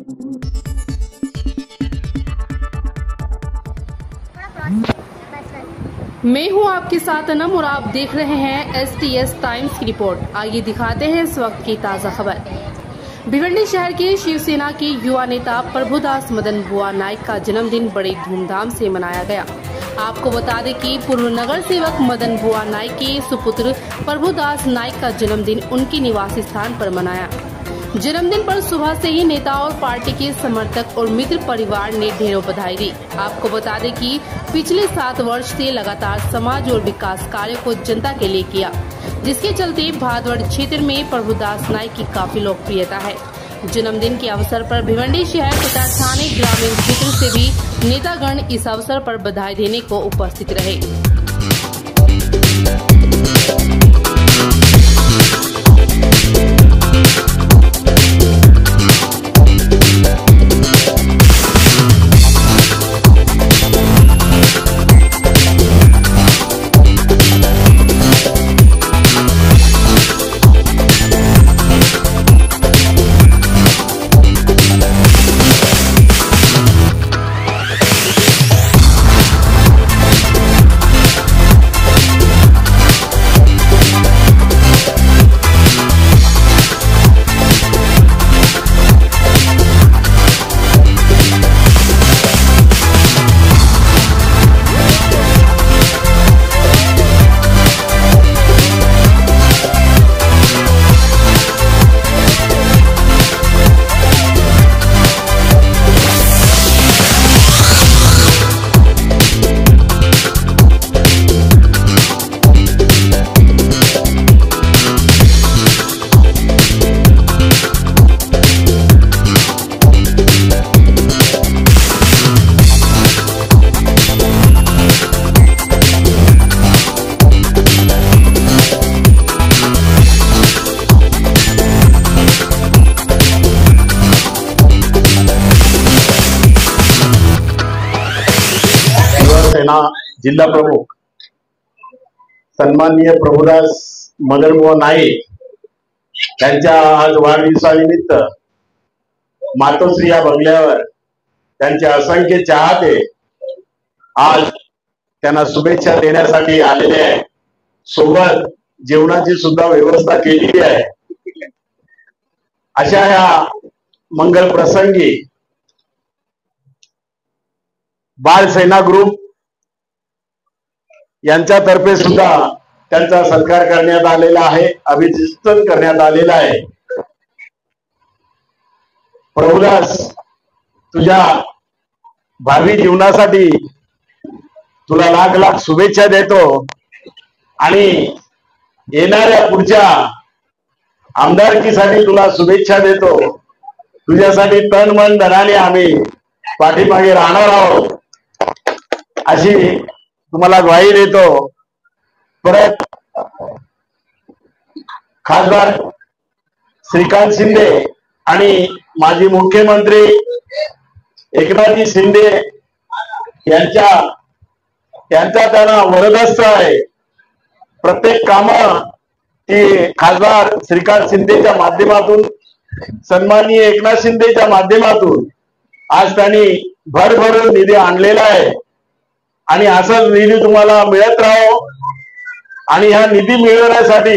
मैं हूं आपके साथ अनम और आप देख रहे हैं STS टाइम्स की रिपोर्ट। आइए दिखाते हैं इस वक्त की ताज़ा खबर। भिवंडी शहर के शिवसेना के युवा नेता प्रभुदास मदन बुआ नाइक का जन्मदिन बड़े धूमधाम से मनाया गया। आपको बता दें कि पूर्व नगर सेवक मदन बुआ नाइक के सुपुत्र प्रभुदास नाइक का जन्मदिन उनके निवास स्थान पर मनाया। जन्मदिन पर सुबह से ही नेता और पार्टी के समर्थक और मित्र परिवार ने ढेरों बधाई दी। आपको बता दें कि पिछले 7 वर्ष से लगातार समाज और विकास कार्यों को जनता के लिए किया, जिसके चलते भादवड़ क्षेत्र में प्रभुदास नाइक की काफी लोकप्रियता है। जन्मदिन के अवसर पर भिवंडी शहर तथा थाने ग्रामीण क्षेत्र से भी नेतागण इस अवसर पर बधाई देने को उपस्थित रहे। सेना जिल्हा प्रमुख सन्माननीय प्रभुदास मदनबुवा नाईक यांच्या आज वाढदिवसानिमित्त मातोश्री या बंगल्यावर त्यांचे असंख्य चाहते आज त्यांना शुभेच्छा देण्यासाठी आलेले आहे। सोबत जेवणाची सुद्धा व्यवस्था केलेली आहे। अशा ह्या मंगल प्रसंगी बाल सेना ग्रुप यांच्यातर्फे सुद्धा त्यांचा सत्कार करण्यात आलेला आहे, अभिनंदन करण्यात आलेला आहे। प्रभुदास, तुझ्या भावी जीवनासाठी तुला लाख लाख शुभेच्छा देतो आणि येणाऱ्या पुढच्या आमदारकीसाठी तुला शुभेच्छा देतो। तुझ्यासाठी तन मन धनाने आम्ही पाठीमागे राहणार आहोत अशी तुम्हाला ग्वाही देतो। परत खासदार श्रीकांत शिंदे आणि माजी मुख्यमंत्री एकनाथ शिंदे यांचा त्यांना वरदहस्त आहे। प्रत्येक काम ती खासदार श्रीकांत शिंदेच्या माध्यमातून, सन्माननीय एकनाथ शिंदेच्या माध्यमातून आज त्यांनी भरभरून निधी आणलेला आहे आणि असाच निधी तुम्हाला मिळत राहो आणि ह्या निधी मिळवण्यासाठी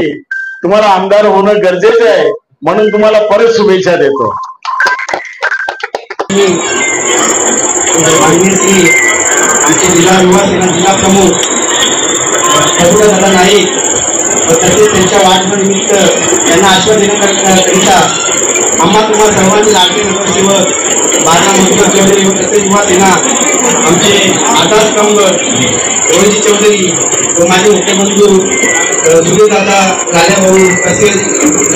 तुम्हाला आमदार होणं गरजेचं आहे, म्हणून तुम्हाला परत शुभेच्छा देतो। आमचे जिल्हा युवा सेना जिल्हा प्रमुख प्रभुदास नाईक व तसेच त्यांच्या वाढदिवसानिमित्त त्यांना आशीर्वाद देण्याकरिता आम्हा तुम्हाला सर्वांचे लाडके नगरसेवक बारा मंत्री चौधरी व तसेच युवा सेना आमचे आकाश कामगर रोहित चौधरी व माझे मुख्यमंत्री सुधीरदादा राजाभाऊ तसेच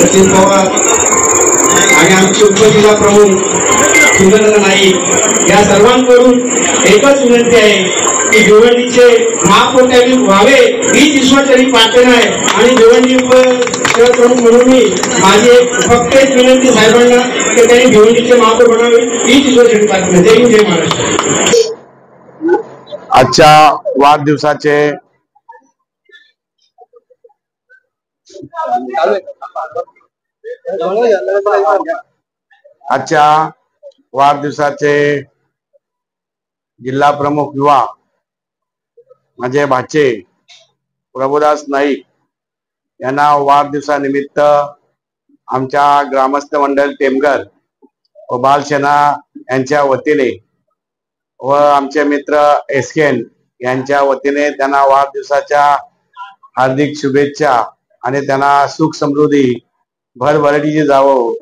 सचिन पवार आणि आमचे उपजिल्हा प्रमुख सुंदरदादा नाईक या सर्वांकडून एकच विनंती आहे की भिवंडीचे महापौर व्हावे हीच ईश्वरचरी प्रार्थना आहे आणि भिवंडी शहर प्रमुख म्हणून माझी फक्त एक विनंती साहेबांना की त्यांनी भिवंडीचे महापौर बनावे हीच ईश्वरचरी प्रार्थना। जय हिंद, जय महाराष्ट्र। आजच्या वाढदिवसाचे आजच्या वाढदिवसाचे जिल्हा प्रमुख युवा माझे भाचे प्रभुदास नाईक यांना वाढदिवसानिमित्त आमच्या ग्रामस्थ मंडळ टेमघर व बालसेना यांच्या वतीने व आमचे मित्र एसकेन यांच्या वतीने त्यांना वाढदिवसाच्या हार्दिक शुभेच्छा आणि त्यांना सुख समृद्धी भरभराटीची जावो।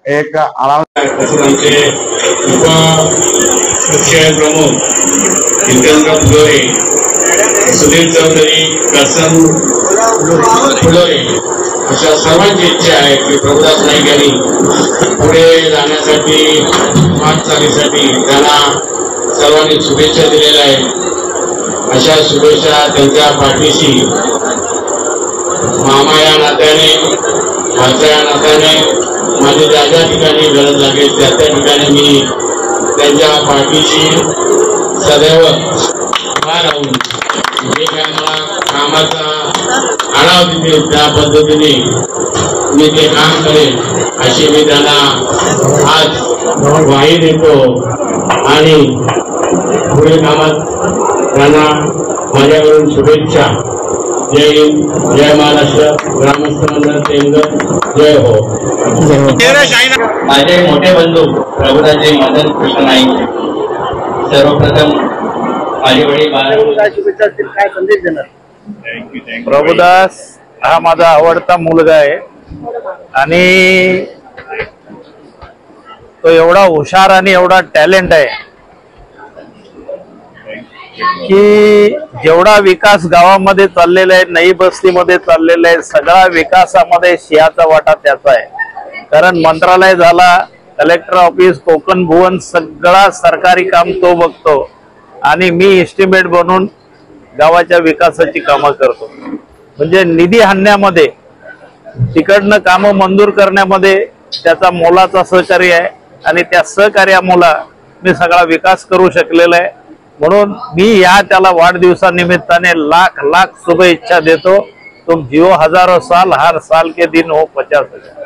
एक आमचे उपमुख्य प्रमुख जितेंद्र फुलोरे, सुधीर चौधरी, प्रसन्न फुलोरे अशा सर्वांची इच्छा आहे की प्रभुदास नाईक यांनी पुढे जाण्यासाठी वाटचालीसाठी त्यांना सर्वांनी शुभेच्छा दिलेल्या आहेत। अशा शुभेच्छा त्यांच्या पाठीशी मामा या नात्याने, भाचा या नात्याने माझी ज्या ज्या ठिकाणी गरज लागेल त्या त्या ठिकाणी मी त्यांच्या पाठीशी सदैव उभा राहून जे काय मला कामाचा आढावा देतील त्या पद्धतीने मी ते काम करेन अशी मी त्यांना आज ग्वाही देतो आणि पुढे कामात त्यांना माझ्याकडून शुभेच्छा। जय हिंद, जय महाराष्ट्र, ग्रामस्थ मंडळ टेमघर, जय हो। माझे मोठे बंधू प्रभुदासजी मदन कृष्ण नाईक, सर्वप्रथम माझे वडील काय संदेश देणार? प्रभुदास हा माझा आवडता मुलगा आहे आणि तो एवढा हुशार आणि एवढा टॅलेंट आहे की जेवढा विकास गावामध्ये चाललेला आहे, नई बस्तीमध्ये चाललेला आहे, सगळा विकासामध्ये सिंहाचा वाटा त्याचा आहे। कारण मंत्रालय झाला, कलेक्टर ऑफिस, कोकण भुवन सगळा सरकारी काम तो बघतो आणि मी एस्टिमेट बनवून गावाच्या विकासाची कामं करतो। म्हणजे निधी आणण्यामध्ये, तिकडनं कामं मंजूर करण्यामध्ये त्याचा मोलाचा सहकार्य आहे आणि त्या सहकार्यामुळे मी सगळा विकास करू शकलेला आहे। म्हणून मी या त्याला वाढदिवसानिमित्ताने लाख लाख शुभेच्छा देतो। तुम जियो हजारों साल, हर साल के दिन हो 50 हजार।